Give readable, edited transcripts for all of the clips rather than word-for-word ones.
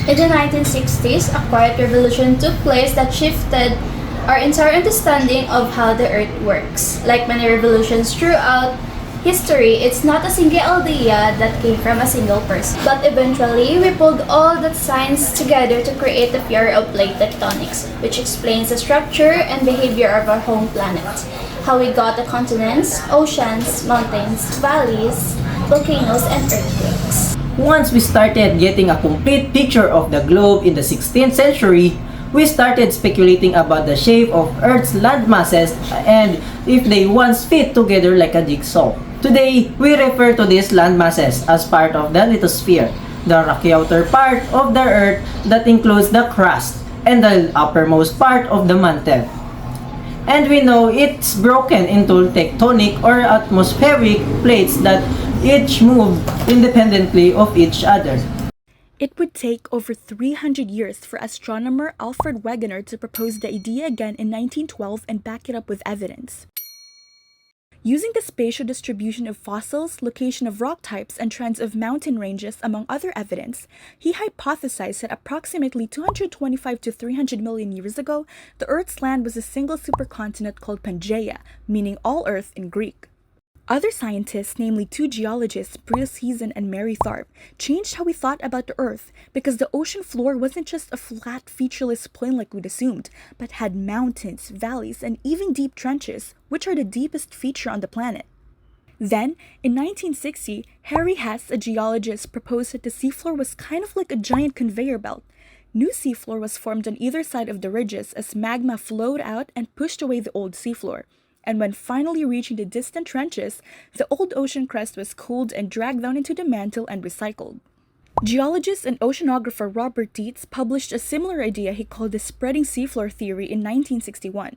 In the 1960s, a quiet revolution took place that shifted our entire understanding of how the Earth works. Like many revolutions throughout history, it's not a single idea that came from a single person. But eventually, we pulled all that science together to create the theory of plate tectonics, which explains the structure and behavior of our home planet. How we got the continents, oceans, mountains, valleys, volcanoes, and earthquakes. Once we started getting a complete picture of the globe in the 16th century, we started speculating about the shape of Earth's land masses and if they once fit together like a jigsaw. Today, we refer to these land masses as part of the lithosphere, the rocky outer part of the Earth that includes the crust and the uppermost part of the mantle. And we know it's broken into tectonic or atmospheric plates that each move independently of each other. It would take over 300 years for astronomer Alfred Wegener to propose the idea again in 1912 and back it up with evidence. Using the spatial distribution of fossils, location of rock types, and trends of mountain ranges, among other evidence, he hypothesized that approximately 225 to 300 million years ago, the Earth's land was a single supercontinent called Pangaea, meaning all Earth in Greek. Other scientists, namely two geologists, Bruce Heason and Mary Tharp, changed how we thought about the Earth because the ocean floor wasn't just a flat, featureless plain like we'd assumed, but had mountains, valleys, and even deep trenches, which are the deepest feature on the planet. Then, in 1960, Harry Hess, a geologist, proposed that the seafloor was kind of like a giant conveyor belt. New seafloor was formed on either side of the ridges as magma flowed out and pushed away the old seafloor. And when finally reaching the distant trenches, the old ocean crust was cooled and dragged down into the mantle and recycled. Geologist and oceanographer Robert Dietz published a similar idea he called the spreading seafloor theory in 1961.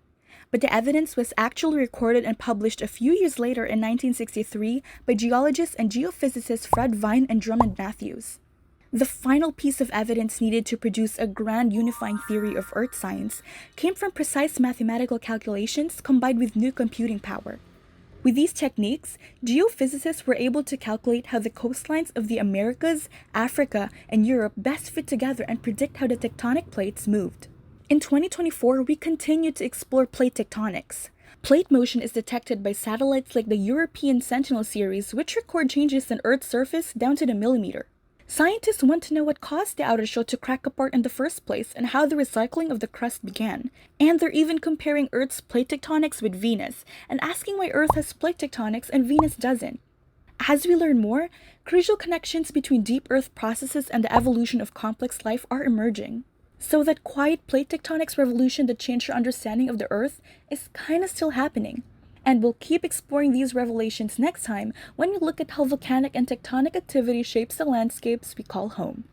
But the evidence was actually recorded and published a few years later in 1963 by geologists and geophysicists Fred Vine and Drummond Matthews. The final piece of evidence needed to produce a grand unifying theory of Earth science came from precise mathematical calculations combined with new computing power. With these techniques, geophysicists were able to calculate how the coastlines of the Americas, Africa, and Europe best fit together and predict how the tectonic plates moved. In 2024, we continue to explore plate tectonics. Plate motion is detected by satellites like the European Sentinel series, which record changes in Earth's surface down to the millimeter. Scientists want to know what caused the outer shell to crack apart in the first place and how the recycling of the crust began. And they're even comparing Earth's plate tectonics with Venus and asking why Earth has plate tectonics and Venus doesn't. As we learn more, crucial connections between deep Earth processes and the evolution of complex life are emerging. So that quiet plate tectonics revolution that changed our understanding of the Earth is kinda still happening. And we'll keep exploring these revelations next time when we look at how volcanic and tectonic activity shapes the landscapes we call home.